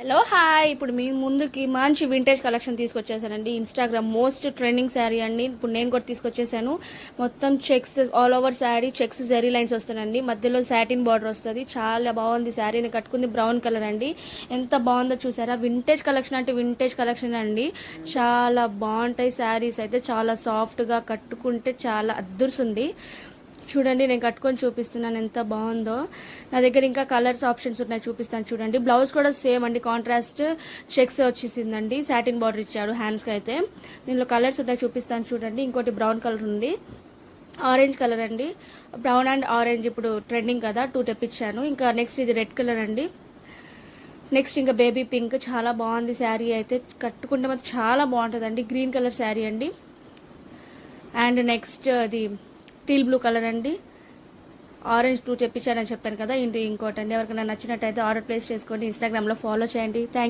Hello hi. ఇప్పుడు మీ ముందుకి మంచి వింటేజ్ కలెక్షన్ తీసుకొచ్చేసానండి. ఇన్స్టాగ్రామ్ మోస్ట్ ట్రెండింగ్ శారీ అండి. ఇప్పుడు నేను కూడా తీసుకొచ్చేసాను. మొత్తం checks all over sari, checks zari lines వస్తానండి. మధ్యలో సాటిన్ బార్డర్ వస్తుంది. చాలా బాగుంది శారీ. నేను కట్టుకుంది బ్రౌన్ కలర్ అండి. ఎంత బాగుందో చూసారా. వింటేజ్ కలెక్షన్ అంటే వింటేజ్ కలెక్షన్ అండి. చాలా బాగుంటాయి శారీస్ అయితే. చాలా సాఫ్ట్గా కట్టుకుంటే చాలా అద్దుర్సుంది. చూడండి, నేను కట్టుకొని చూపిస్తున్నాను ఎంత బాగుందో. నా దగ్గర ఇంకా కలర్స్ ఆప్షన్స్ ఉన్నాయి, చూపిస్తాను చూడండి. బ్లౌజ్ కూడా సేమ్ అండి, కాంట్రాస్ట్ చెక్స్ వచ్చేసిందండి. సాటిన్ బార్డర్ ఇచ్చాడు హ్యాండ్స్కి అయితే. దీనిలో కలర్స్ ఉన్నాయి, చూపిస్తాను చూడండి. ఇంకోటి బ్రౌన్ కలర్ ఉంది, ఆరెంజ్ కలర్ అండి. బ్రౌన్ అండ్ ఆరెంజ్ ఇప్పుడు ట్రెండింగ్ కదా, 2 తెప్పించాను. ఇంకా నెక్స్ట్ ఇది రెడ్ కలర్ అండి. నెక్స్ట్ ఇంకా బేబీ పింక్, చాలా బాగుంది శారీ అయితే. కట్టుకుంటే మాత్రం చాలా బాగుంటుందండి. గ్రీన్ కలర్ శారీ అండి. అండ్ నెక్స్ట్ అది టీల్ బ్లూ కలర్ అండి. ఆరెంజ్ 2 తెప్పించానని చెప్పాను కదా, ఇంకోటి అండి. ఎవరికైనా నచ్చినట్టయితే ఆర్డర్ ప్లేస్ చేసుకోండి. ఇన్స్టాగ్రామ్లో ఫాలో చేయండి. థ్యాంక్